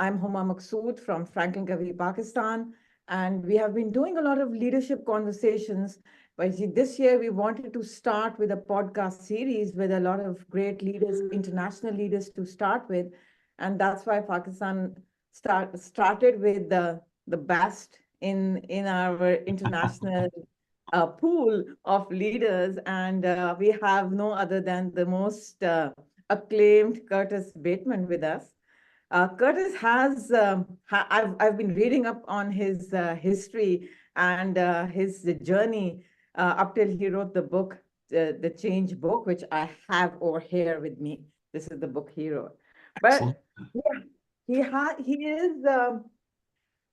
I'm Huma Maqsood from FranklinCovey Pakistan, and we have been doing a lot of leadership conversations. But this year, we wanted to start with a podcast series with a lot of great leaders, international leaders to start with. And that's why Pakistan started with the best in our international pool of leaders. And we have no other than the most acclaimed Curtis Bateman with us. Curtis has, I've been reading up on his history and his journey up till he wrote the book, the Change book, which I have over here with me. This is the book he wrote. Excellent. But yeah, he is,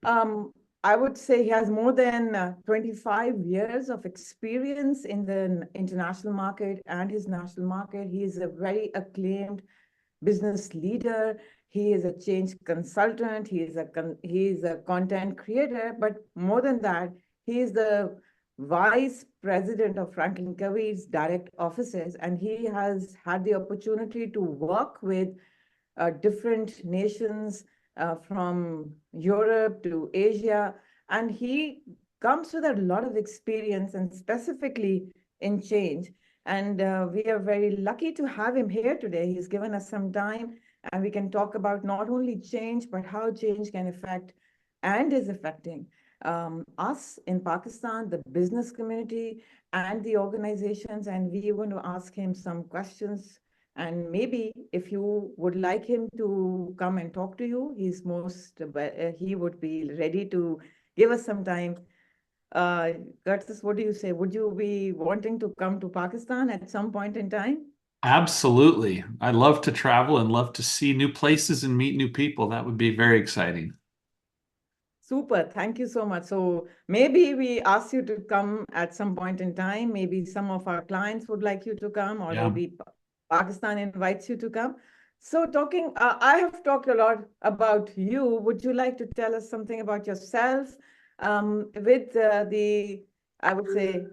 I would say he has more than 25 years of experience in the international market and his national market. He is a very acclaimed business leader. He is a change consultant. He is a content creator. But more than that, he is the vice president of FranklinCovey's direct offices, and he has had the opportunity to work with different nations from Europe to Asia, and he comes with a lot of experience, and specifically in change. And we are very lucky to have him here today. He's given us some time, and we can talk about not only change, but how change can affect and is affecting us in Pakistan, the business community, and the organizations. And we are going to ask him some questions. And maybe if you would like him to come and talk to you, he would be ready to give us some time. Curtis, what do you say? Would you be wanting to come to Pakistan at some point in time? Absolutely. I love to travel and love to see new places and meet new people. That would be very exciting. Super. Thank you so much. So maybe we ask you to come at some point in time. Maybe some of our clients would like you to come, or Yeah. maybe Pakistan invites you to come. So I have talked a lot about you. Would you like to tell us something about yourself with I would say,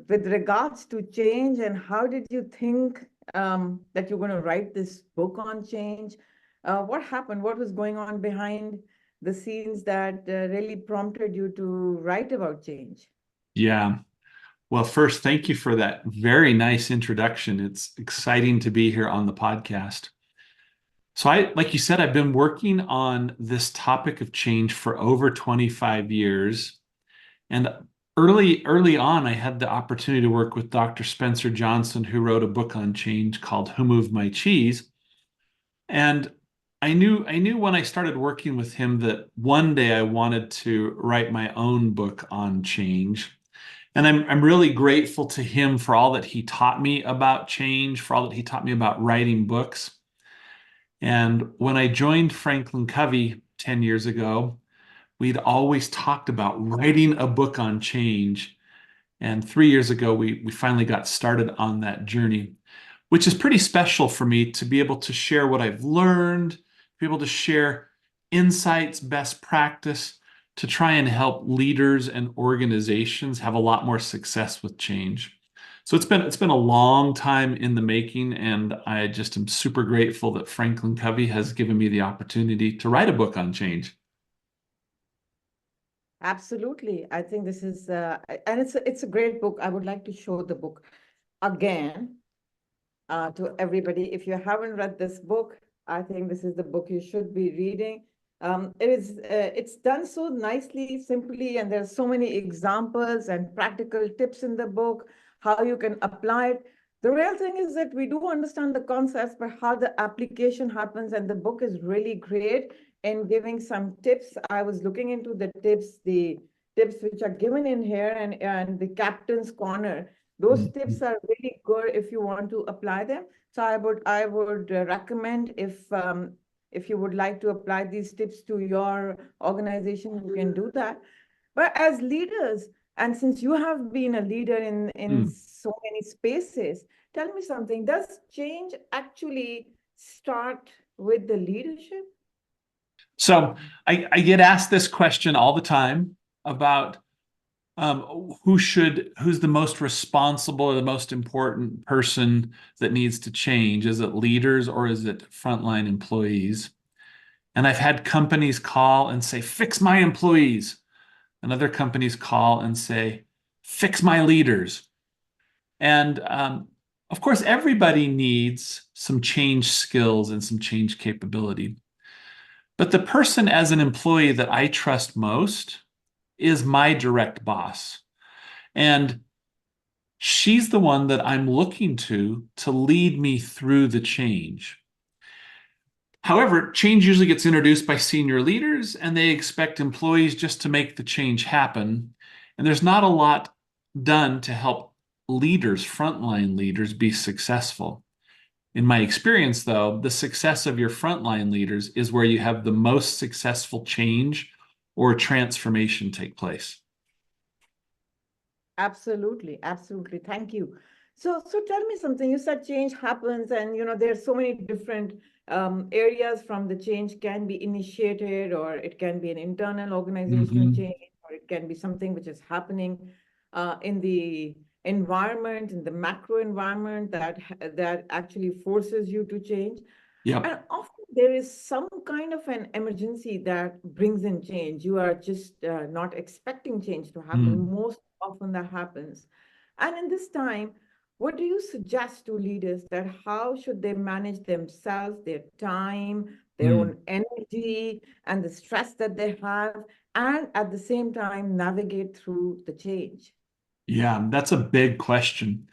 with regards to change, and how did you think that you're going to write this book on change? What happened? What was going on behind the scenes that really prompted you to write about change? Yeah. Well, first, thank you for that very nice introduction. It's exciting to be here on the podcast. So like you said, I've been working on this topic of change for over 25 years. And early on, I had the opportunity to work with Dr. Spencer Johnson, who wrote a book on change called Who Moved My Cheese? And I knew when I started working with him that one day I wanted to write my own book on change. And I'm really grateful to him for all that he taught me about change, for all that he taught me about writing books. And when I joined FranklinCovey 10 years ago, we'd always talked about writing a book on change. And 3 years ago, we finally got started on that journey, which is pretty special for me to be able to share what I've learned, be able to share insights, best practice, to try and help leaders and organizations have a lot more success with change. So it's been a long time in the making, and I just am super grateful that FranklinCovey has given me the opportunity to write a book on change. Absolutely. I think this is, and it's a great book. I would like to show the book again to everybody. If you haven't read this book, I think this is the book you should be reading. It's done so nicely, simply, and there's so many examples and practical tips in the book, how you can apply it. The real thing is that we do understand the concepts, but how the application happens, and the book is really great in giving some tips. I was looking into the tips which are given in here, and the captain's corner. Those tips are really good if you want to apply them. So I would recommend, if you would like to apply these tips to your organization, you can do that. But as leaders, and since you have been a leader in so many spaces, tell me something. Does change actually start with the leadership? So I get asked this question all the time about who's the most responsible or the most important person that needs to change? Is it leaders or is it frontline employees? And I've had companies call and say, fix my employees. And other companies call and say, fix my leaders. And of course, everybody needs some change skills and some change capability. But the person as an employee that I trust most is my direct boss. And she's the one that I'm looking to lead me through the change. However, change usually gets introduced by senior leaders, and they expect employees just to make the change happen. And there's not a lot done to help leaders, frontline leaders, be successful. In my experience, though, the success of your frontline leaders is where you have the most successful change or transformation take place. Absolutely, absolutely. Thank you. So tell me something. You said change happens, and there's so many different areas from the change can be initiated, or it can be an internal organizational Mhm. change, or it can be something which is happening in the environment, in the macro environment that actually forces you to change. Yep. And often there is some kind of an emergency that brings in change. You are just not expecting change to happen. Mm. Most often that happens. And in this time, what do you suggest to leaders that how should they manage themselves, their time, their Mm. own energy, and the stress that they have, and at the same time navigate through the change? Yeah, that's a big question.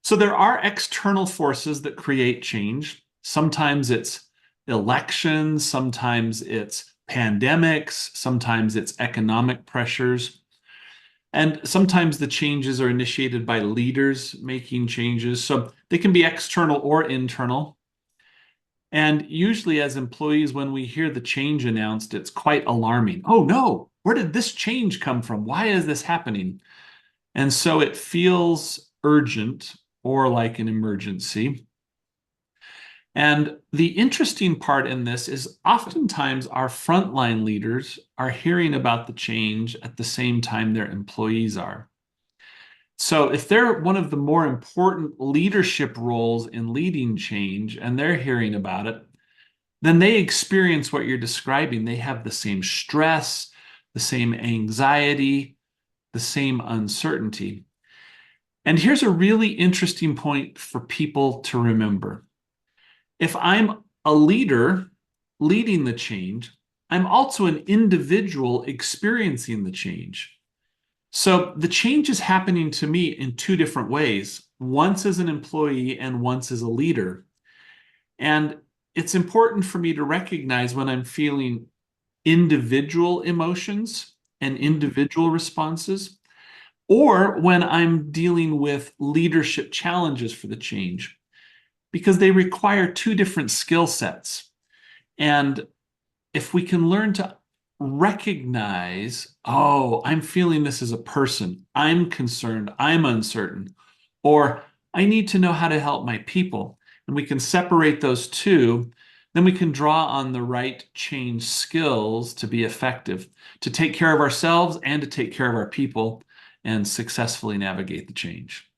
So there are external forces that create change. Sometimes it's elections, sometimes it's pandemics, sometimes it's economic pressures, and sometimes the changes are initiated by leaders making changes. So they can be external or internal. And usually, as employees, when we hear the change announced, it's quite alarming. Oh no, where did this change come from? Why is this happening? And so it feels urgent or like an emergency. And the interesting part in this is oftentimes our frontline leaders are hearing about the change at the same time their employees are. So if they're one of the more important leadership roles in leading change and they're hearing about it, then they experience what you're describing. They have the same stress, the same anxiety, the same uncertainty. And here's a really interesting point for people to remember. If I'm a leader leading the change, I'm also an individual experiencing the change. So the change is happening to me in two different ways, once as an employee and once as a leader. And it's important for me to recognize when I'm feeling individual emotions and individual responses, or when I'm dealing with leadership challenges for the change, because they require two different skill sets. And if we can learn to recognize, oh, I'm feeling this as a person, I'm concerned, I'm uncertain, or I need to know how to help my people, and we can separate those two, then we can draw on the right change skills to be effective, to take care of ourselves and to take care of our people and successfully navigate the change.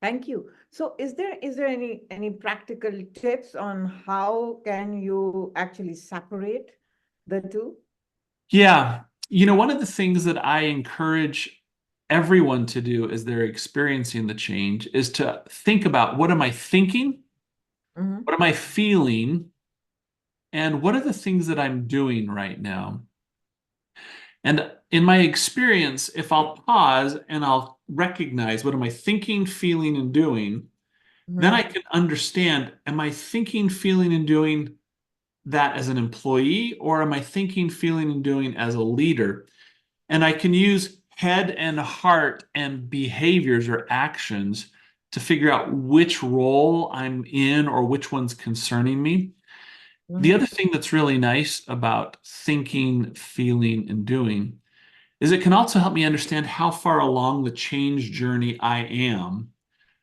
Thank you. So is there any practical tips on how can you actually separate the two? Yeah. One of the things that I encourage everyone to do as they're experiencing the change is to think about, what am I thinking? Mhm. What am I feeling? And what are the things that I'm doing right now? And in my experience, if I'll pause and I'll recognize, what am I thinking, feeling, and doing, then I Mhm. can understand, am I thinking, feeling, and doing that as an employee, or am I thinking, feeling, and doing as a leader? And I can use head and heart and behaviors or actions to figure out which role I'm in or which one's concerning me. The other Mhm. thing that's really nice about thinking, feeling, and doing is it can also help me understand how far along the change journey I am,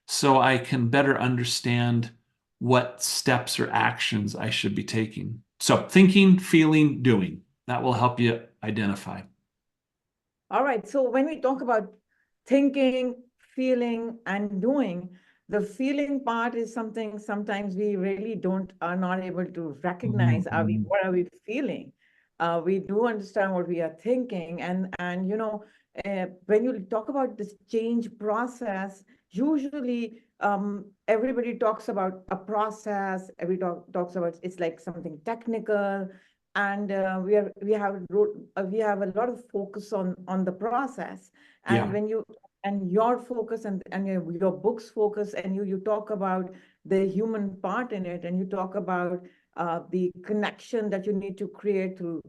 so I can better understand what steps or actions I should be taking. So thinking, feeling, doing, that will help you identify. All right. So when we talk about thinking, feeling, and doing, the feeling part is something sometimes we really are not able to recognize. Mhm. What are we feeling? We do understand what we are thinking, and when you talk about this change process, usually everybody talks about a process. Talks about it's like something technical, and we have a lot of focus on the process. And Yeah. when you and your focus and your book's focus, and you talk about the human part in it, and you talk about the connection that you need to create through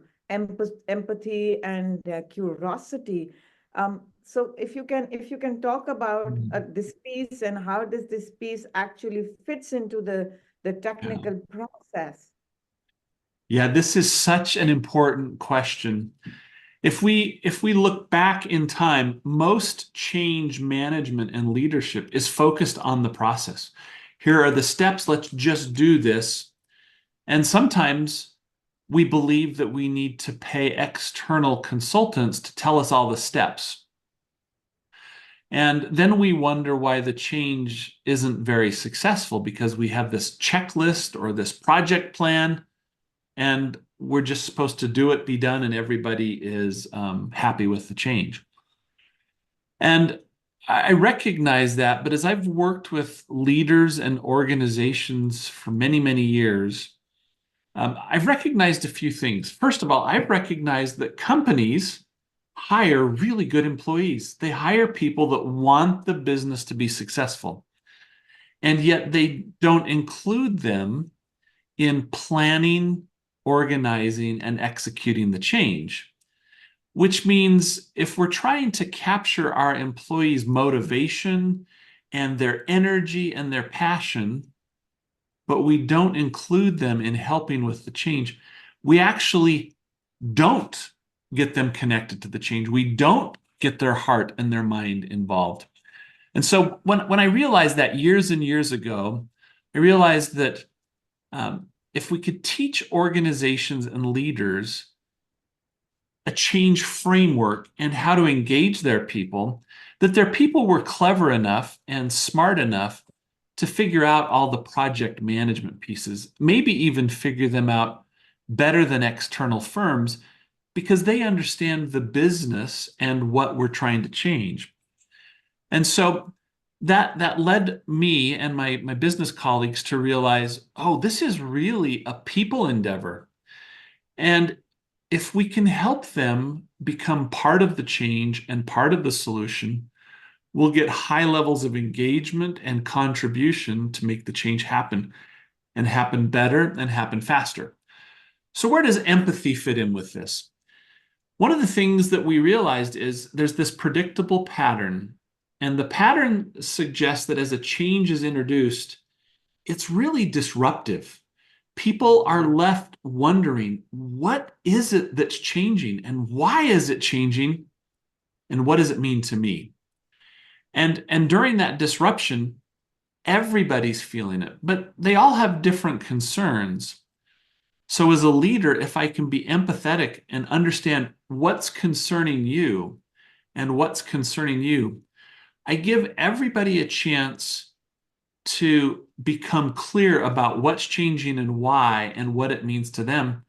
empathy and curiosity. So if you can talk about Mhm. this piece, and how does this piece actually fits into the Yeah. technical process. Yeah, this is such an important question. If we look back in time, most change management and leadership is focused on the process. Here are the steps, let's just do this. And sometimes we believe that we need to pay external consultants to tell us all the steps. And then we wonder why the change isn't very successful because we have this checklist or this project plan, and we're just supposed to do it, be done, and everybody is happy with the change. And I recognize that, but as I've worked with leaders and organizations for many, many years, I've recognized a few things. First of all, I've recognized that companies hire really good employees. They hire people that want the business to be successful, and yet they don't include them in planning, organizing, and executing the change. Which means if we're trying to capture our employees' motivation and their energy and their passion, but we don't include them in helping with the change, we actually don't get them connected to the change. We don't get their heart and their mind involved. And so when I realized that years and years ago, I realized that if we could teach organizations and leaders a change framework and how to engage their people, that their people were clever enough and smart enough to figure out all the project management pieces, maybe even figure them out better than external firms because they understand the business and what we're trying to change. And so that led me and my business colleagues to realize, oh, this is really a people endeavor. And if we can help them become part of the change and part of the solution, we'll get high levels of engagement and contribution to make the change happen and happen better and happen faster. So, where does empathy fit in with this? One of the things that we realized is there's this predictable pattern, and the pattern suggests that as a change is introduced, it's really disruptive. People are left wondering, what is it that's changing and why is it changing and what does it mean to me? And during that disruption, everybody's feeling it, but they all have different concerns. So as a leader, if I can be empathetic and understand what's concerning you and what's concerning you, I give everybody a chance to become clear about what's changing and why and what it means to them.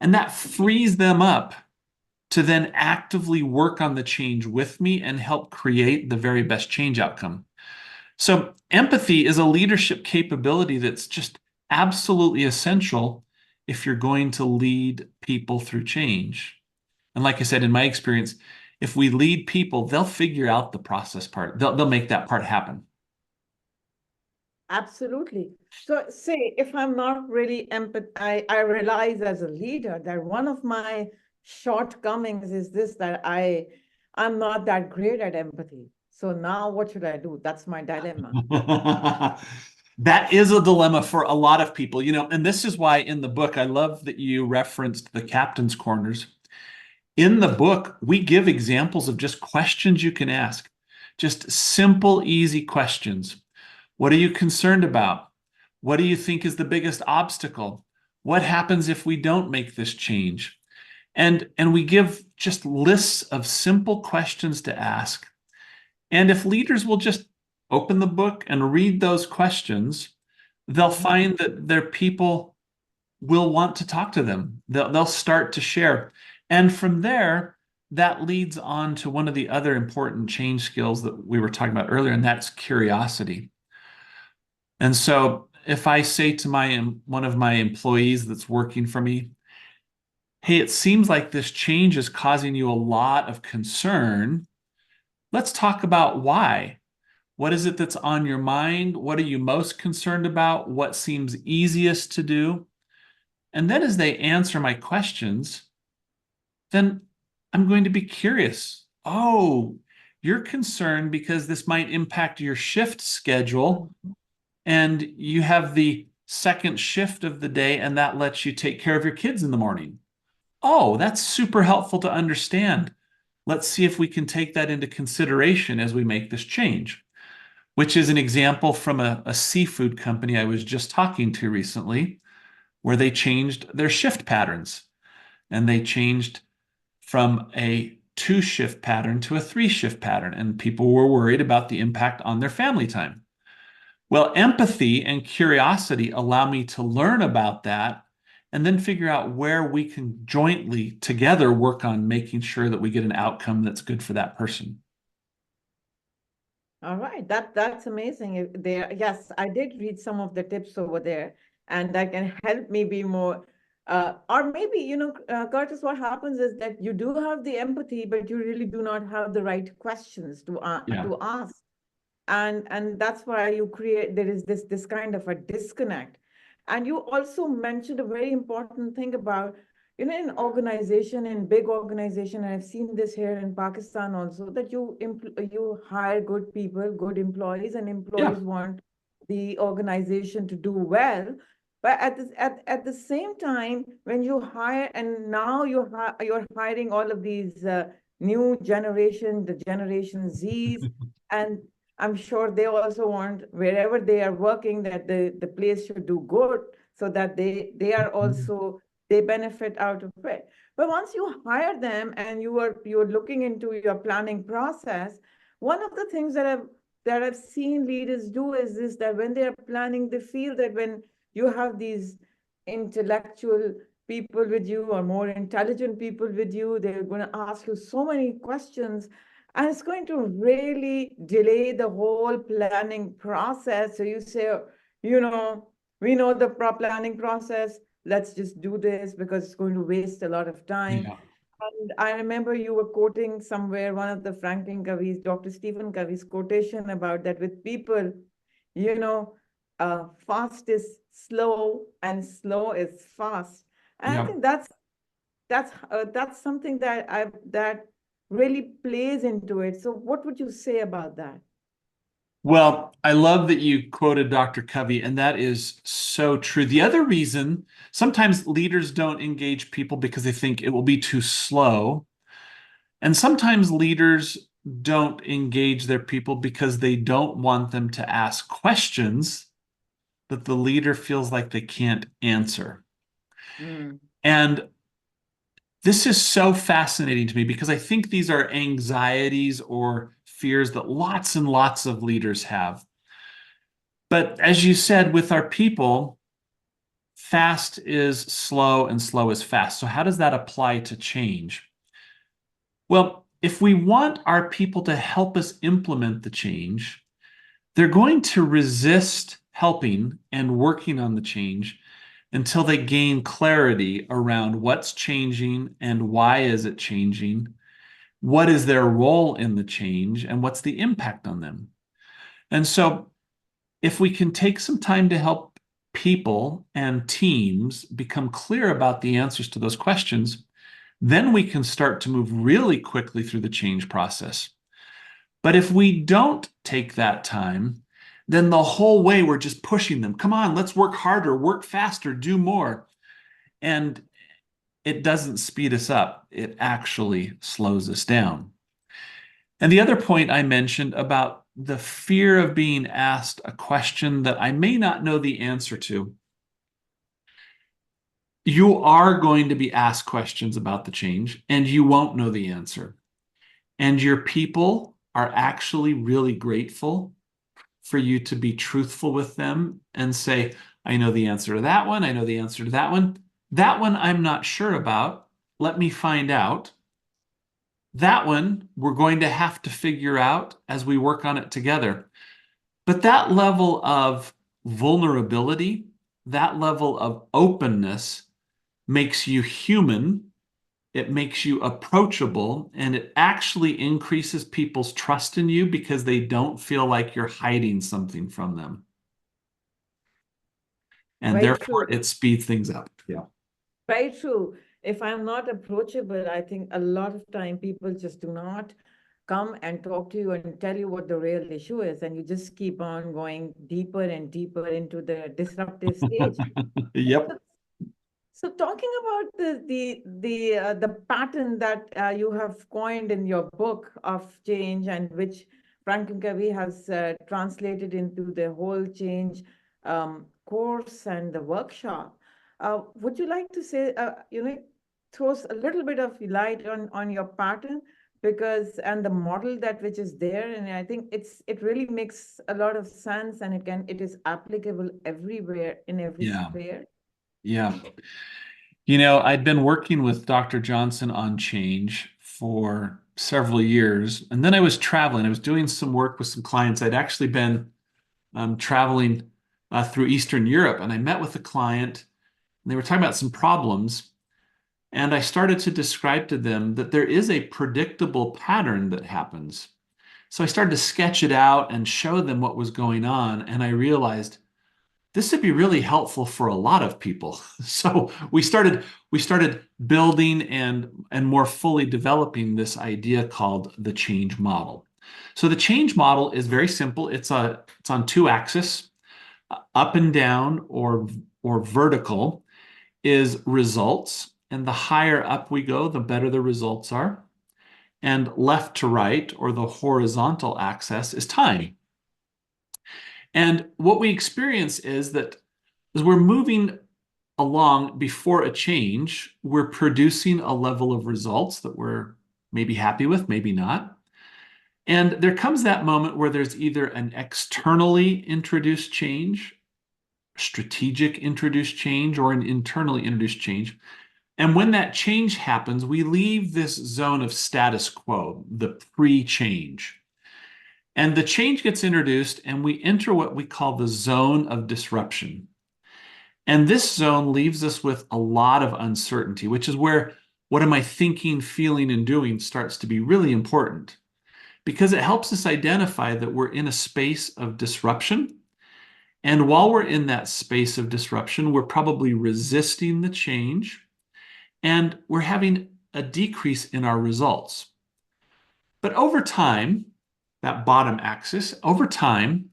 And that frees them up to then actively work on the change with me and help create the very best change outcome. So, empathy is a leadership capability that's just absolutely essential if you're going to lead people through change. And like I said, in my experience, if we lead people, they'll figure out the process part, they'll make that part happen. Absolutely. So say if I'm not really I realize as a leader that one of my shortcomings is this, that I'm not that great at empathy. So now what should I do? That's my dilemma. That is a dilemma for a lot of people, and this is why in the book, I love that you referenced the captain's corners. In the book, we give examples of just questions you can ask, just simple, easy questions. What are you concerned about? What do you think is the biggest obstacle? What happens if we don't make this change? And we give just lists of simple questions to ask. And if leaders will just open the book and read those questions, they'll find that their people will want to talk to them. They'll start to share. And from there, that leads on to one of the other important change skills that we were talking about earlier, and that's curiosity. And so if I say to one of my employees that's working for me, hey, it seems like this change is causing you a lot of concern. Let's talk about why. What is it that's on your mind? What are you most concerned about? What seems easiest to do? And then as they answer my questions, then I'm going to be curious. Oh, you're concerned because this might impact your shift schedule, and you have the second shift of the day, and that lets you take care of your kids in the morning. Oh, that's super helpful to understand. Let's see if we can take that into consideration as we make this change, which is an example from a seafood company I was just talking to recently, where they changed their shift patterns, and they changed from a 2-shift pattern to a 3-shift pattern, and people were worried about the impact on their family time. Well, empathy and curiosity allow me to learn about that and then figure out where we can jointly together work on making sure that we get an outcome that's good for that person. All right, that's amazing. There, yes, I did read some of the tips over there, and that can help me be more. Or maybe, Curtis, what happens is that you do have the empathy, but you really do not have the right questions to ask, and that's why there is this kind of a disconnect. And you also mentioned a very important thing about, in organization, in big organization, and I've seen this here in Pakistan also, that you hire good people, good employees, and employees want the organization to do well. But at the same time, when you hire, and now you're hiring all of these new generation, the Generation Zs, and I'm sure they also want, wherever they are working, that the place should do good, so that they are also, they benefit out of it. But once you hire them and you're looking into your planning process, one of the things that I've seen leaders do is this, that when they are planning, they feel that when you have these intellectual people with you, or more intelligent people with you, they're going to ask you so many questions, and it's going to really delay the whole planning process. So you say, we know the planning process, let's just do this, because it's going to waste a lot of time. Yeah. And I remember you were quoting somewhere one of the FranklinCovey's, Dr. Stephen Covey's quotation about that with people, fast is slow and slow is fast. And I think that's something that really plays into it. So what would you say about that? Well, I love that you quoted Dr. Covey, and that is so true. The other reason sometimes leaders don't engage people because they think it will be too slow. And sometimes leaders don't engage their people because they don't want them to ask questions that the leader feels like they can't answer. And this is so fascinating to me because I think these are anxieties or fears that lots and lots of leaders have. But as you said, with our people, fast is slow and slow is fast. So how does that apply to change? Well, if we want our people to help us implement the change, they're going to resist helping and working on the change until they gain clarity around what's changing and why is it changing, what is their role in the change, and what's the impact on them. And so if we can take some time to help people and teams become clear about the answers to those questions, then we can start to move really quickly through the change process. But if we don't take that time, then the whole way we're just pushing them. Come on, let's work harder, work faster, do more. And it doesn't speed us up. It actually slows us down. And the other point I mentioned about the fear of being asked a question that I may not know the answer to. You are going to be asked questions about the change, and you won't know the answer. And your people are actually really grateful for you to be truthful with them and say, I know the answer to that one. I know the answer to that one. That one I'm not sure about. Let me find out. That one we're going to have to figure out as we work on it together. But that level of vulnerability, that level of openness makes you human. It makes you approachable, and it actually increases people's trust in you because they don't feel like you're hiding something from them. And Very therefore, true. it speeds things up. Yeah. Very true. If I'm not approachable, I think a lot of time people just do not come and talk to you and tell you what the real issue is, and you just keep on going deeper and deeper into the disruptive stage. Yep. So talking about the pattern that you have coined in your book of change, and which FranklinCovey has translated into the whole change course and the workshop, would you like to say, throws a little bit of light on your pattern, because and the model that which is there, and I think it really makes a lot of sense, and it is applicable everywhere in every Yeah. sphere. Yeah. You know, I'd been working with Dr. Johnson on change for several years, and then I was traveling. I was doing some work with some clients. I'd actually been traveling through Eastern Europe, and I met with a client, and they were talking about some problems. And I started to describe to them that there is a predictable pattern that happens. So I started to sketch it out and show them what was going on, and I realized this would be really helpful for a lot of people. So we started building and more fully developing this idea called the change model. So the change model is very simple. It's on two axes. Up and down or vertical is results, and the higher up we go, the better the results are. And left to right, or the horizontal axis, is time. And what we experience is that as we're moving along before a change, we're producing a level of results that we're maybe happy with, maybe not. And there comes that moment where there's either an externally introduced change, strategic introduced change, or an internally introduced change. And when that change happens, we leave this zone of status quo, the pre-change. And the change gets introduced, and we enter what we call the zone of disruption. And this zone leaves us with a lot of uncertainty, which is where what am I thinking, feeling, and doing starts to be really important, because it helps us identify that we're in a space of disruption. And while we're in that space of disruption, we're probably resisting the change, and we're having a decrease in our results. But over time, that bottom axis, over time,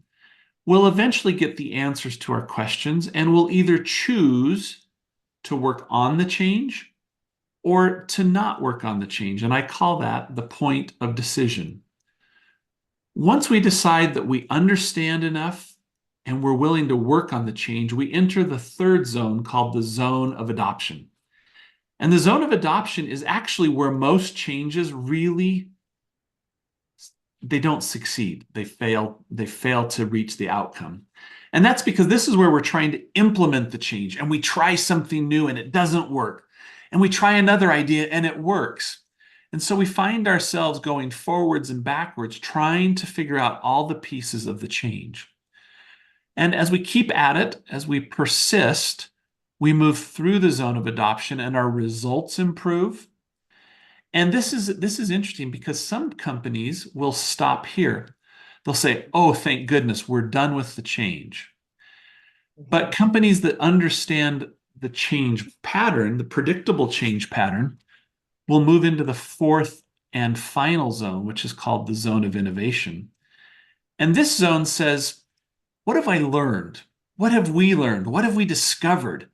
we'll eventually get the answers to our questions, and we'll either choose to work on the change or to not work on the change. And I call that the point of decision. Once we decide that we understand enough and we're willing to work on the change, we enter the third zone called the zone of adoption. And the zone of adoption is actually where most changes really, they don't succeed. They fail to reach the outcome. And that's because this is where we're trying to implement the change, and we try something new and it doesn't work. And we try another idea and it works. And so we find ourselves going forwards and backwards, trying to figure out all the pieces of the change. And as we keep at it, as we persist, we move through the zone of adoption and our results improve. And this is interesting because some companies will stop here. They'll say, oh, thank goodness, we're done with the change. But companies that understand the change pattern, the predictable change pattern, will move into the fourth and final zone, which is called the zone of innovation. And this zone says, what have I learned? What have we learned? What have we discovered?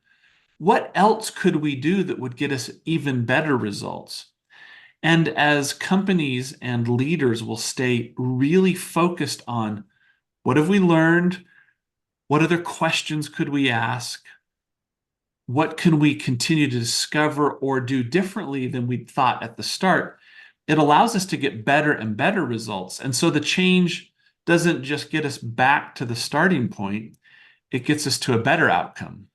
What else could we do that would get us even better results? And as companies and leaders will stay really focused on what have we learned? What other questions could we ask? What can we continue to discover or do differently than we thought at the start? It allows us to get better and better results. And so the change doesn't just get us back to the starting point, it gets us to a better outcome.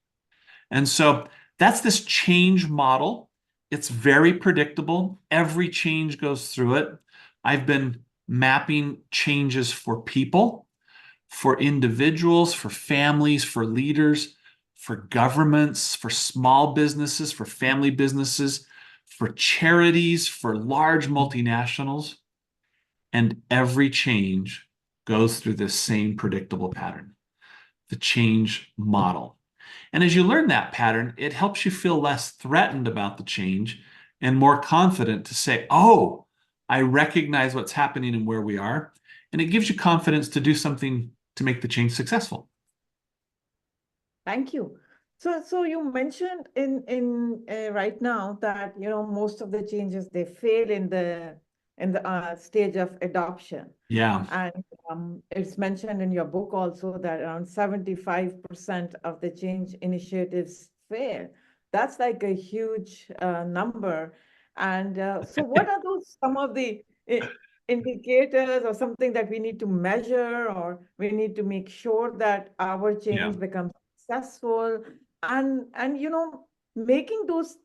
And so that's this change model. It's very predictable. Every change goes through it. I've been mapping changes for people, for individuals, for families, for leaders, for governments, for small businesses, for family businesses, for charities, for large multinationals. And every change goes through this same predictable pattern, the change model. And as you learn that pattern, it helps you feel less threatened about the change and more confident to say, oh, I recognize what's happening and where we are. And it gives you confidence to do something to make the change successful. Thank you. So you mentioned in right now that most of the changes, they fail in the stage of adoption. Yeah. And it's mentioned in your book also that around 75% of the change initiatives fail. That's like a huge number. And so what are some of the indicators or something that we need to measure, or we need to make sure that our change becomes successful? And making those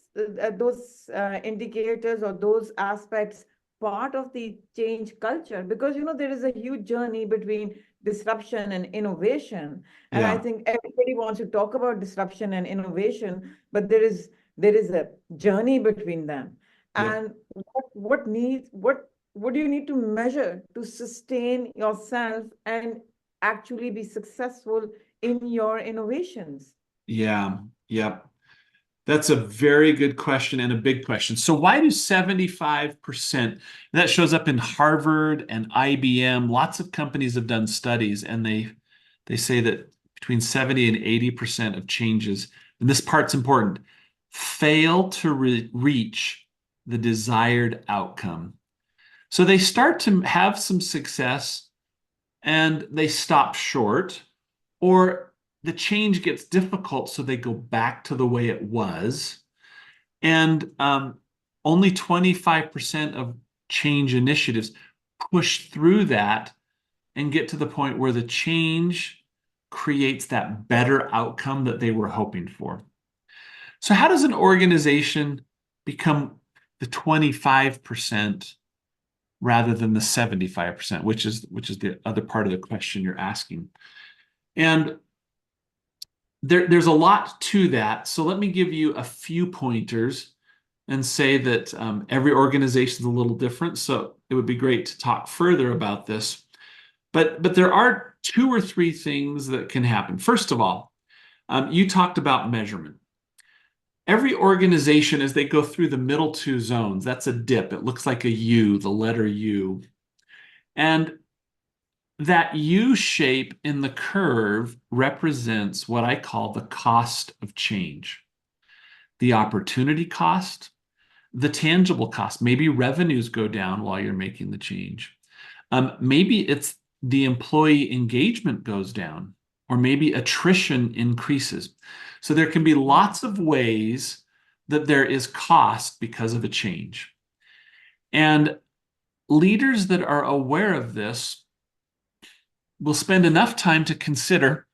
indicators or those aspects part of the change culture, because there is a huge journey between disruption and innovation, and I think everybody wants to talk about disruption and innovation, but there is a journey between them. And what do you need to measure to sustain yourself and actually be successful in your innovations? Yeah. That's a very good question and a big question. So why do 75%, that shows up in Harvard and IBM, lots of companies have done studies, and they say that between 70 and 80% of changes, and this part's important, fail to reach the desired outcome. So they start to have some success and they stop short, or the change gets difficult, so they go back to the way it was. And only 25% of change initiatives push through that and get to the point where the change creates that better outcome that they were hoping for. So how does an organization become the 25% rather than the 75%, which is the other part of the question you're asking? And there's a lot to that. So let me give you a few pointers and say that every organization is a little different. So it would be great to talk further about this. But there are 2 or 3 things that can happen. First of all, you talked about measurement. Every organization, as they go through the middle 2 zones, that's a dip. It looks like a U, the letter U. And that U shape in the curve represents what I call the cost of change. The opportunity cost, the tangible cost. Maybe revenues go down while you're making the change. Maybe it's the employee engagement goes down, or maybe attrition increases. So there can be lots of ways that there is cost because of a change. And leaders that are aware of this will spend enough time to consider,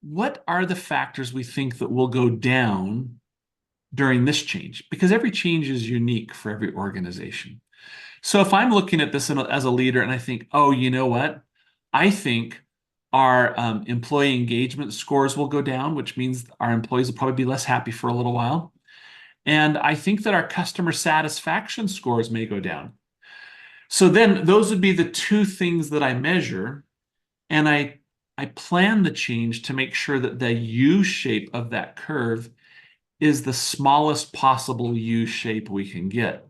what are the factors we think that will go down during this change? Because every change is unique for every organization. So if I'm looking at this as a leader and I think, oh, you know what? I think our employee engagement scores will go down, which means our employees will probably be less happy for a little while. And I think that our customer satisfaction scores may go down. So then those would be the 2 things that I measure. And I plan the change to make sure that the U shape of that curve is the smallest possible U shape we can get.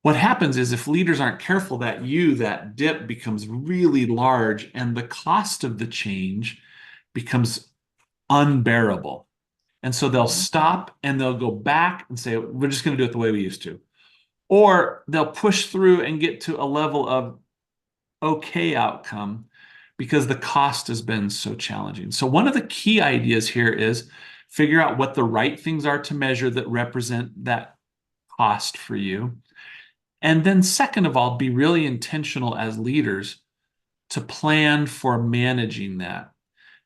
What happens is, if leaders aren't careful, that U, that dip, becomes really large, and the cost of the change becomes unbearable. And so they'll stop and they'll go back and say, we're just going to do it the way we used to. Or they'll push through and get to a level of okay outcome because the cost has been so challenging. So one of the key ideas here is figure out what the right things are to measure that represent that cost for you. And then second of all, be really intentional as leaders to plan for managing that.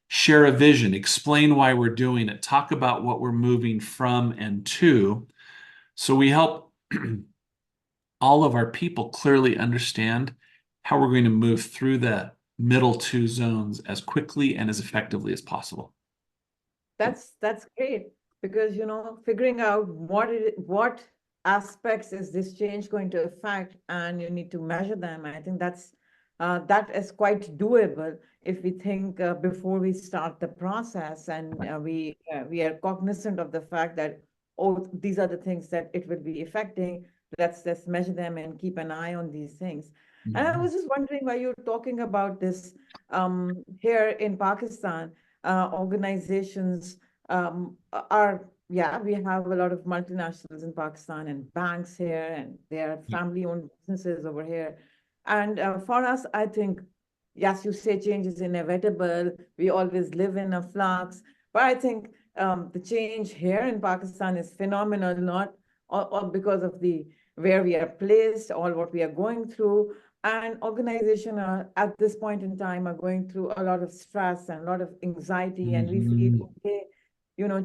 Share a vision, explain why we're doing it, talk about what we're moving from and to. So we help all of our people clearly understand how we're going to move through the middle two zones as quickly and as effectively as possible. That's great, because figuring out what aspects is this change going to affect, and you need to measure them. I think that is quite doable if we think before we start the process, and we are cognizant of the fact that, oh, these are the things that it will be affecting. Let's measure them and keep an eye on these things. And I was just wondering, why you're talking about this here in Pakistan, organizations we have a lot of multinationals in Pakistan and banks here, and there are family-owned businesses over here. And for us, I think, yes, you say change is inevitable. We always live in a flux. But I think the change here in Pakistan is phenomenal, not or because of the where we are placed or what we are going through. And organizations are, at this point in time, are going through a lot of stress and a lot of anxiety, and we feel, okay,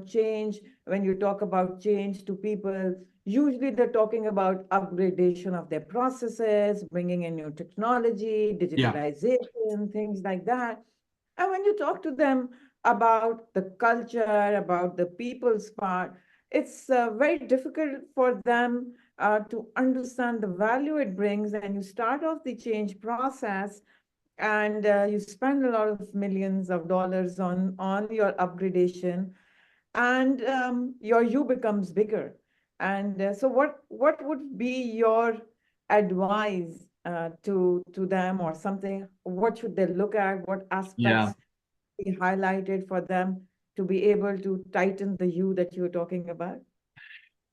change, when you talk about change to people, usually they're talking about upgradation of their processes, bringing in new technology, digitalization, things like that. And when you talk to them about the culture, about the people's part, it's very difficult for them to understand the value it brings. And you start off the change process, and you spend a lot of millions of dollars on your upgradation, and your you becomes bigger. And so what would be your advice to them, or something? What should they look at? What Yeah. aspects be highlighted for them to be able to tighten the you that you're talking about?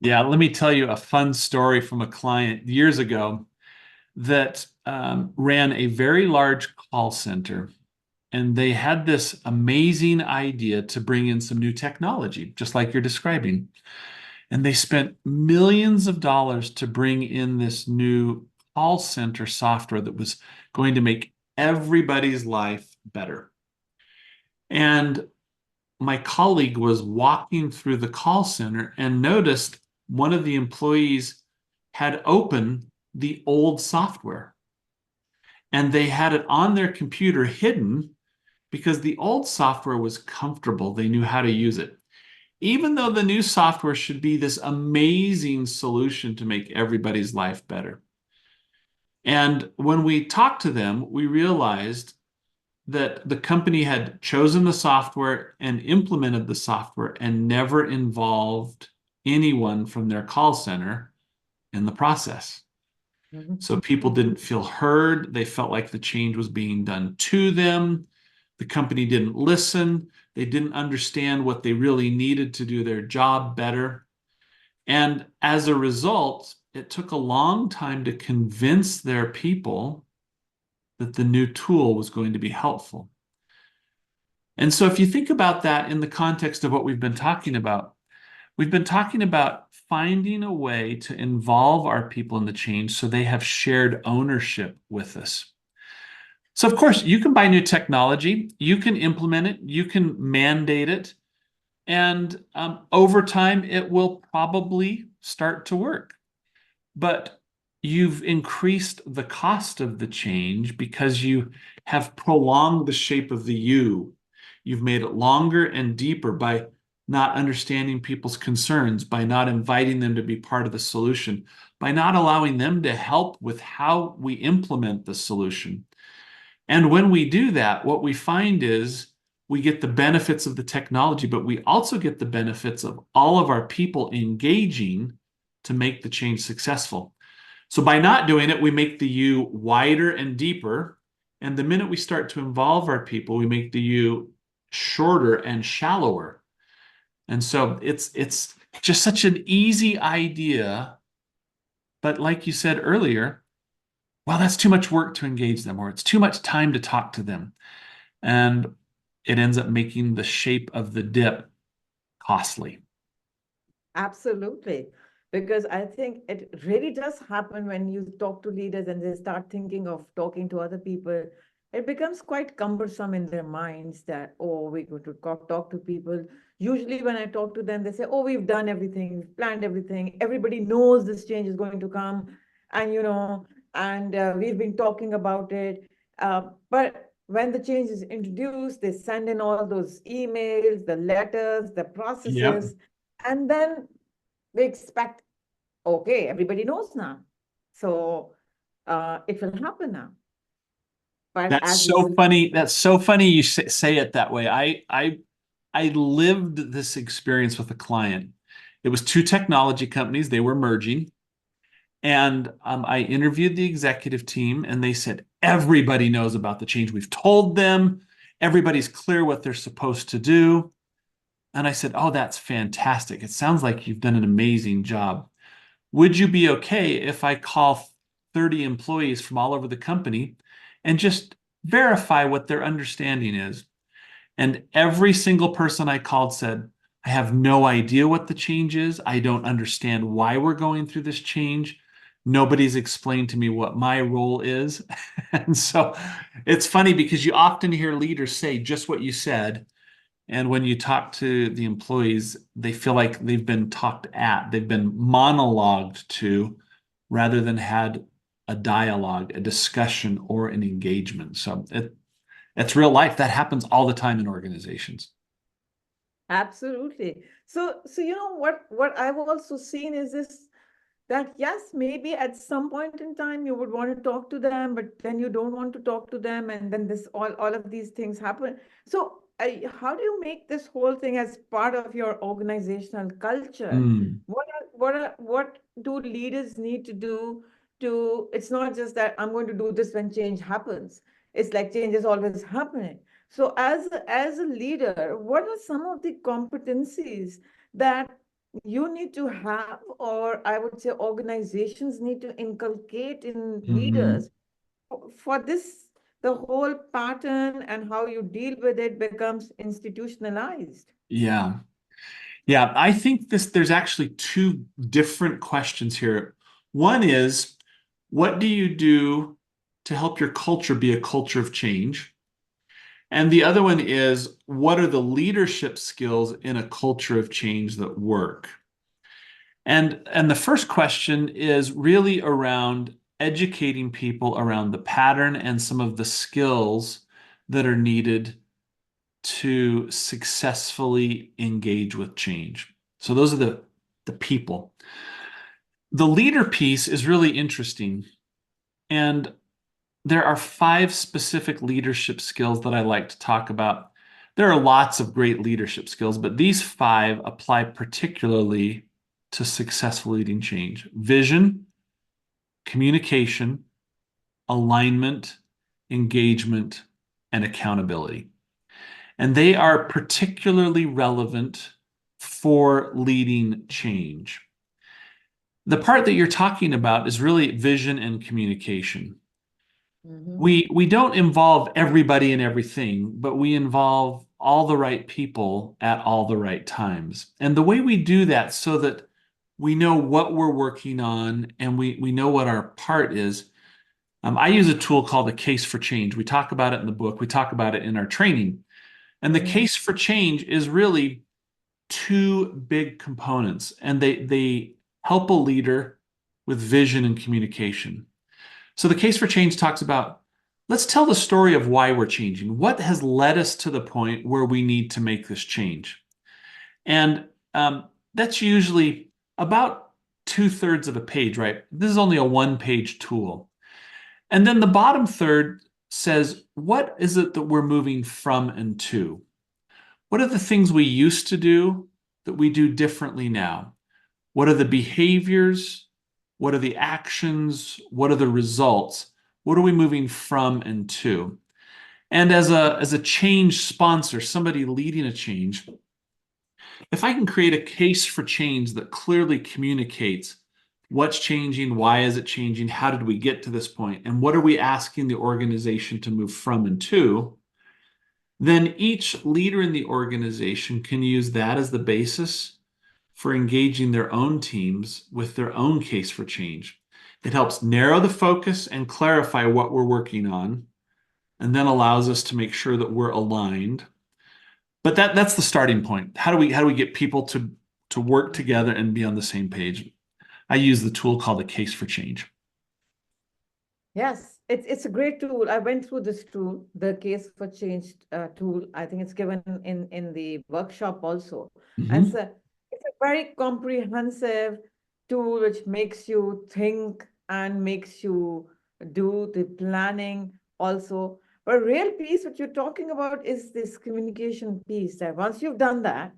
Yeah, let me tell you a fun story from a client years ago that ran a very large call center. And they had this amazing idea to bring in some new technology, just like you're describing. And they spent millions of dollars to bring in this new call center software that was going to make everybody's life better. And my colleague was walking through the call center and noticed one of the employees had opened the old software, and they had it on their computer hidden because the old software was comfortable. They knew how to use it, even though the new software should be this amazing solution to make everybody's life better. And when we talked to them, we realized that the company had chosen the software and implemented the software and never involved anyone from their call center in the process. So people didn't feel heard. They felt like the change was being done to them. The company didn't listen. They didn't understand what they really needed to do their job better. And as a result, it took a long time to convince their people that the new tool was going to be helpful. And so if you think about that in the context of what we've been talking about finding a way to involve our people in the change so they have shared ownership with us. So of course, you can buy new technology, you can implement it, you can mandate it, and over time, it will probably start to work. But you've increased the cost of the change because you have prolonged the shape of the U. You've made it longer and deeper by not understanding people's concerns, by not inviting them to be part of the solution, by not allowing them to help with how we implement the solution. And when we do that, what we find is we get the benefits of the technology, but we also get the benefits of all of our people engaging to make the change successful. So by not doing it, we make the U wider and deeper. And the minute we start to involve our people, we make the U shorter and shallower. And so it's just such an easy idea. But like you said earlier, well, that's too much work to engage them, or it's too much time to talk to them. And it ends up making the shape of the dip costly. Absolutely. Because I think it really does happen when you talk to leaders and they start thinking of talking to other people it becomes quite cumbersome in their minds that, oh, we're going to talk to people. Usually, when I talk to them, they say, oh, we've done everything, we've planned everything. Everybody knows this change is going to come. And, we've been talking about it. But when the change is introduced, they send in all those emails, the letters, the Yep. processes, and then they expect, okay, everybody knows now. So it will happen now. But That's as so funny. That's so funny you say it that way. I lived this experience with a client. It was two technology companies. They were merging. And I interviewed the executive team, and they said, everybody knows about the change. We've told them. Everybody's clear what they're supposed to do. And I said, oh, that's fantastic. It sounds like you've done an amazing job. Would you be okay if I call 30 employees from all over the company and just verify what their understanding is? And every single person I called said, I have no idea what the change is. I don't understand why we're going through this change. Nobody's explained to me what my role is. And so it's funny because you often hear leaders say just what you said. And when you talk to the employees, they feel like they've been talked at, they've been monologued to, rather than had a dialogue, a discussion, or an engagement. So it's real life. That happens all the time in organizations. absolutely. So what I've also seen is this, that yes, maybe at some point in time you would want to talk to them, but then you don't want to talk to them, and then this all of these things happen. So how do you make this whole thing as part of your organizational culture? Mm, What do leaders need to do to? It's not just that I'm going to do this when change happens. It's like change is always happening. So as a leader, what are some of the competencies that you need to have, or I would say organizations need to inculcate in mhm. leaders for this, the whole pattern and how you deal with it becomes institutionalized? Yeah. Yeah. I think there's actually two different questions here. One is, what do you do to help your culture be a culture of change? And the other one is, what are the leadership skills in a culture of change that work? And the first question is really around educating people around the pattern and some of the skills that are needed to successfully engage with change. So those are the people. The leader piece is really interesting. And there are five specific leadership skills that I like to talk about. There are lots of great leadership skills, but these five apply particularly to successful leading change: vision, communication, alignment, engagement, and accountability. And they are particularly relevant for leading change. The part that you're talking about is really vision and communication. Mm-hmm. We don't involve everybody and everything, but we involve all the right people at all the right times. And the way we do that so that we know what we're working on and we know what our part is. I use a tool called the case for change. We talk about it in the book. We talk about it in our training. And the Mm-hmm. case for change is really two big components, and they help a leader with vision and communication. So the case for change talks about, let's tell the story of why we're changing. What has led us to the point where we need to make this change? And that's usually about 2/3 of a page, right? This is only a one-page tool. And then the bottom third says, what is it that we're moving from and to? What are the things we used to do that we do differently now? What are the behaviors? What are the actions? What are the results? What are we moving from and to? And as a change sponsor, somebody leading a change, if I can create a case for change that clearly communicates what's changing, why is it changing, how did we get to this point, and what are we asking the organization to move from and to, then each leader in the organization can use that as the basis for engaging their own teams with their own case for change. It helps narrow the focus and clarify what we're working on. and then allows us to make sure that we're aligned. But that's the starting point. How do we get people to work together and be on the same page? I use the tool called the case for change. Yes, it's a great tool. I went through this tool, the Case for Change tool. I think it's given in the workshop also. And Mm-hmm. it's a very comprehensive tool which makes you think and makes you do the planning also. But real piece, what you're talking about is this communication piece, that once you've done that,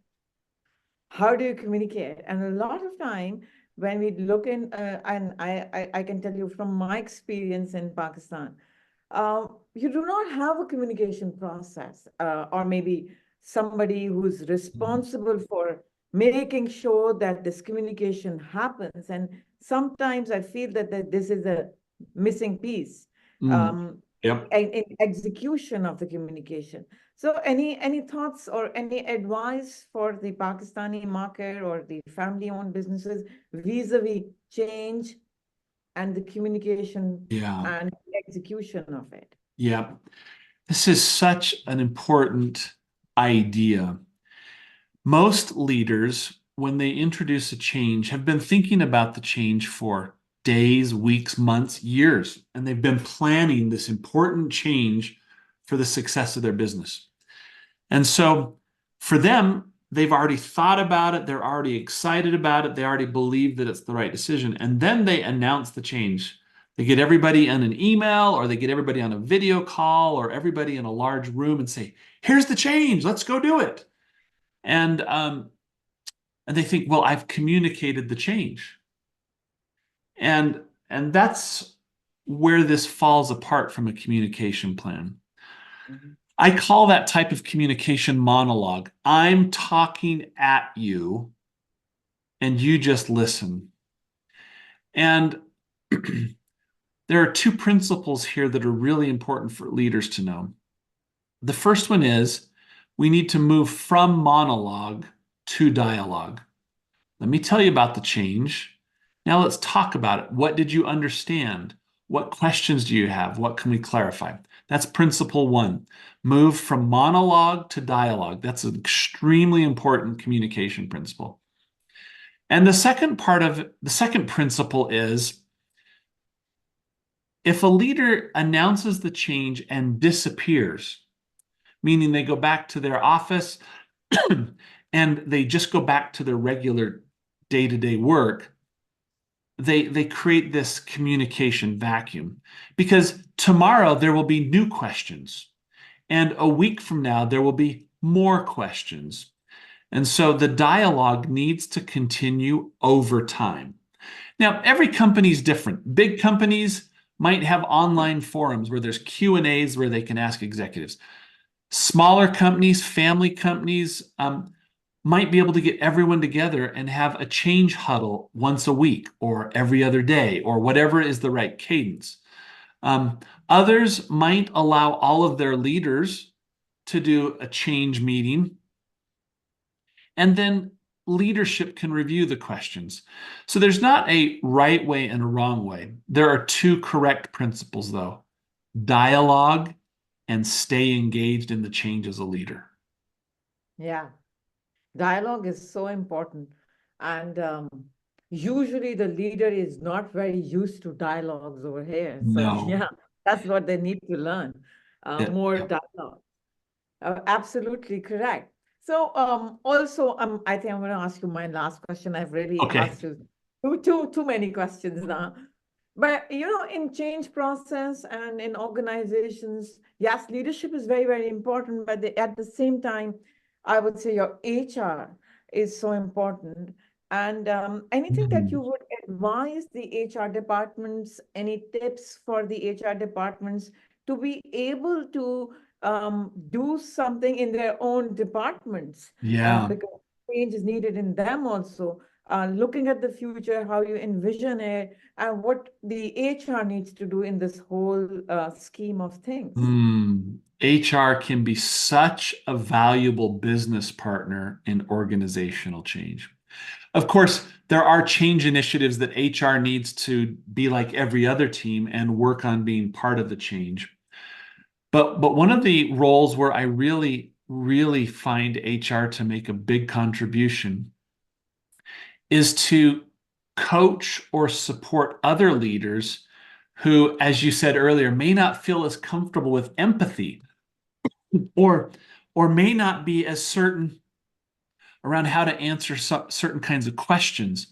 how do you communicate? And a lot of time when we look in, and I can tell you from my experience in Pakistan, you do not have a communication process, or maybe somebody who's responsible for making sure that this communication happens. And sometimes I feel that this is a missing piece. Mm. Um, Yep. in execution of the communication. So any thoughts or any advice for the Pakistani market or the family-owned businesses vis-a-vis change and the communication Yeah. and the execution of it? Yeah. This is such an important idea. Most leaders, when they introduce a change, have been thinking about the change for days, weeks, months, years, and they've been planning this important change for the success of their business. And so for them, they've already thought about it, they're already excited about it, they already believe that it's the right decision, and then they announce the change. They get everybody in an email, or they get everybody on a video call, or everybody in a large room and say, here's the change, let's go do it. And they think, well, I've communicated the change. And that's where this falls apart from a communication plan. Mm-hmm. I call that type of communication monologue. I'm talking at you and you just listen. And there are two principles here that are really important for leaders to know. The first one is we need to move from monologue to dialogue. Let me tell you about the change. Now let's talk about it. What did you understand? What questions do you have? What can we clarify? That's principle one. Move from monologue to dialogue. That's an extremely important communication principle. And the second principle is if a leader announces the change and disappears, meaning they go back to their office and they just go back to their regular day-to-day work, they create this communication vacuum, because tomorrow there will be new questions, and a week from now there will be more questions. And so the dialogue needs to continue over time. Now, every company is different. Big companies might have online forums where there's Q&As where they can ask executives. Smaller companies, family companies, might be able to get everyone together and have a change huddle once a week or every other day or whatever is the right cadence. Others might allow all of their leaders to do a change meeting, and then leadership can review the questions. So there's not a right way and a wrong way. There are two correct principles, though: dialogue and stay engaged in the change as a leader. Yeah, dialogue is so important. And usually the leader is not very used to dialogues over here. So No. yeah, that's what they need to learn, more Yeah. dialogue. Absolutely correct. So also, I think I'm going to ask you my last question. I've really Okay. asked you too many questions now. But in change process and in organizations, yes, leadership is very, very important. But at the same time, I would say your HR is so important. And anything that you Mhm. would advise the HR departments, any tips for the HR departments to be able to do something in their own departments, Yeah. because change is needed in them also. Looking at the future, how you envision it, and what the HR needs to do in this whole scheme of things. HR can be such a valuable business partner in organizational change. Of course, there are change initiatives that HR needs to be like every other team and work on being part of the change. But one of the roles where I really find HR to make a big contribution is to coach or support other leaders who, as you said earlier, may not feel as comfortable with empathy or may not be as certain around how to answer certain kinds of questions.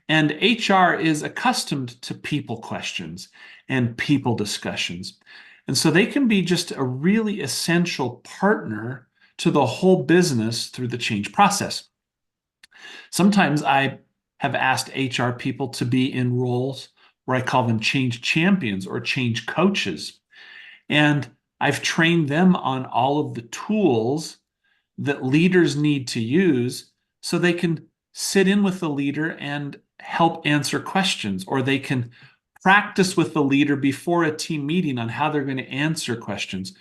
And HR is accustomed to people questions and people discussions. And so they can be just a really essential partner to the whole business through the change process. Sometimes I have asked HR people to be in roles where I call them change champions or change coaches. And I've trained them on all of the tools that leaders need to use so they can sit in with the leader and help answer questions, or they can practice with the leader before a team meeting on how they're going to answer questions.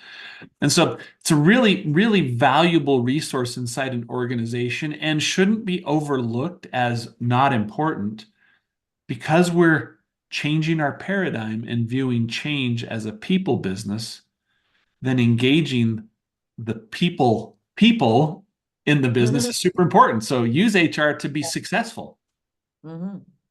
And so it's a really valuable resource inside an organization and shouldn't be overlooked as not important, because we're changing our paradigm and viewing change as a people business. Then engaging the people in the business is super important. So use HR to be successful.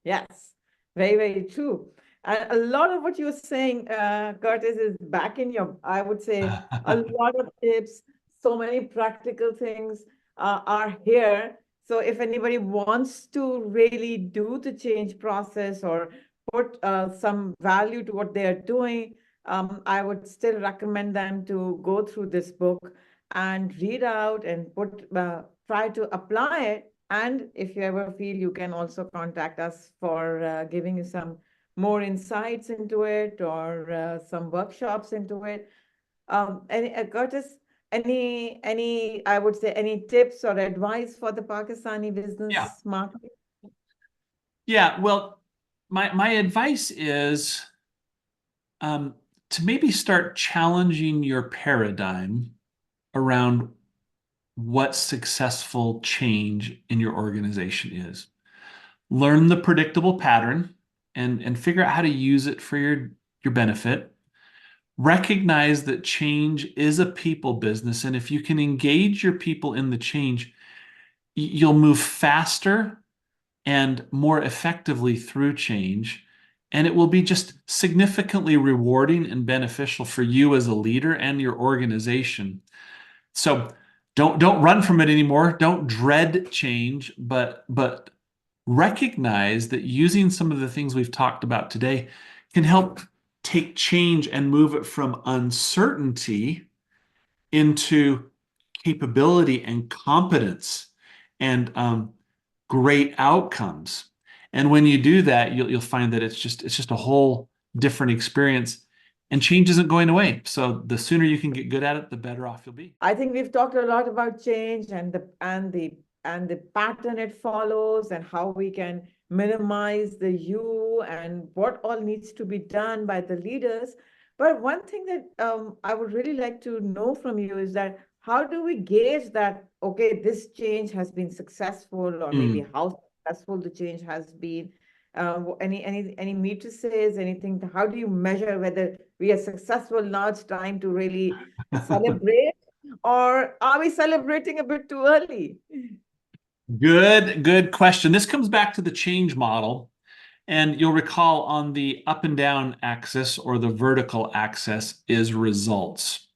Yes, very true. And a lot of what you're saying, Curtis, is back in your, I would say, a lot of tips, so many practical things are here. So if anybody wants to really do the change process or put some value to what they're doing, I would still recommend them to go through this book and read out and try to apply it. And if you ever feel, you can also contact us for giving you some more insights into it or some workshops into it. Curtis, I would say, any tips or advice for the Pakistani business market? Yeah, well, my advice is to maybe start challenging your paradigm around what successful change in your organization is. Learn the predictable pattern and figure out how to use it for your benefit. Recognize that change is a people business, and if you can engage your people in the change, you'll move faster and more effectively through change, and it will be just significantly rewarding and beneficial for you as a leader and your organization. So don't run from it anymore. Don't dread change, but recognize that using some of the things we've talked about today can help take change and move it from uncertainty into capability and competence and great outcomes. And when you do that, you'll find that it's just a whole different experience. And change isn't going away. So the sooner you can get good at it, the better off you'll be. I think we've talked a lot about change and the pattern it follows and how we can minimize the you and what all needs to be done by the leaders. But one thing that I would really like to know from you is that how do we gauge that, okay, this change has been successful, or maybe how successful the change has been? Any matrices, anything? How do you measure whether we are successful? Now it's time to really celebrate, or are we celebrating a bit too early? Good question. This comes back to the change model. And you'll recall on the up and down axis, or the vertical axis, is results.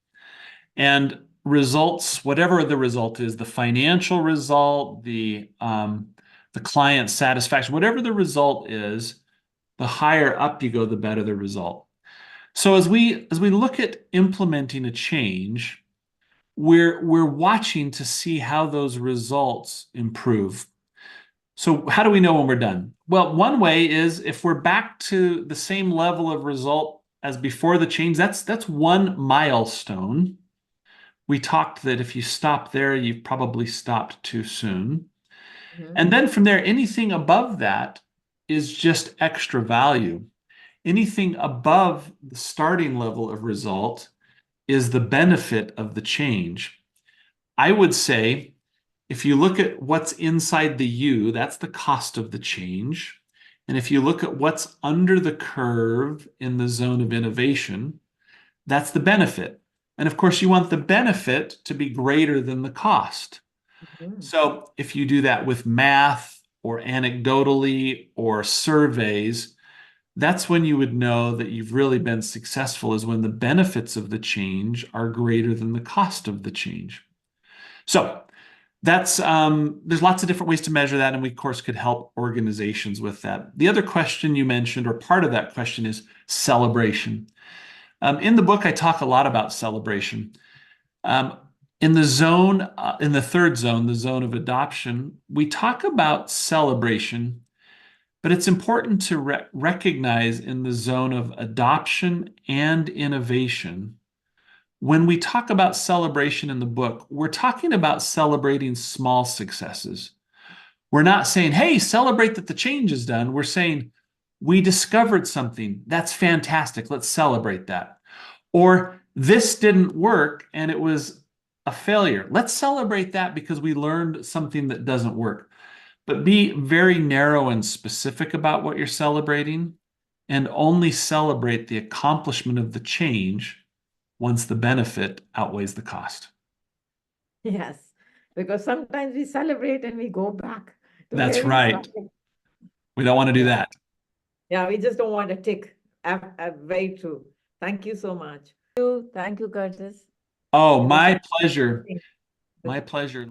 And results, whatever the result is, the financial result, the client satisfaction, whatever the result is, the higher up you go, the better the result. So as we look at implementing a change, we're watching to see how those results improve. So how do we know when we're done? Well, one way is if we're back to the same level of result as before the change, that's one milestone. We talked that if you stop there, you've probably stopped too soon. And then from there, anything above that is just extra value. Anything above the starting level of result is the benefit of the change. I would say, if you look at what's inside the U, that's the cost of the change. And if you look at what's under the curve in the zone of innovation, that's the benefit. And of course, you want the benefit to be greater than the cost. So if you do that with math or anecdotally or surveys, that's when you would know that you've really been successful, is when the benefits of the change are greater than the cost of the change. So that's there's lots of different ways to measure that, and we of course could help organizations with that. The other question you mentioned, or part of that question, is celebration. In the book, I talk a lot about celebration. In the third zone, the zone of adoption, we talk about celebration, but it's important to recognize in the zone of adoption and innovation, when we talk about celebration in the book, we're talking about celebrating small successes. We're not saying, hey, celebrate that the change is done. We're saying, we discovered something. That's fantastic. Let's celebrate that. Or this didn't work and it was a failure. Let's celebrate that because we learned something that doesn't work. But be very narrow and specific about what you're celebrating, and only celebrate the accomplishment of the change once the benefit outweighs the cost. Yes, because sometimes we celebrate and we go back to That's where we right. started. We don't want to do that. Yeah, we just don't want to tick. Very true. Thank you so much. Thank you, Curtis. Oh, my pleasure. My pleasure.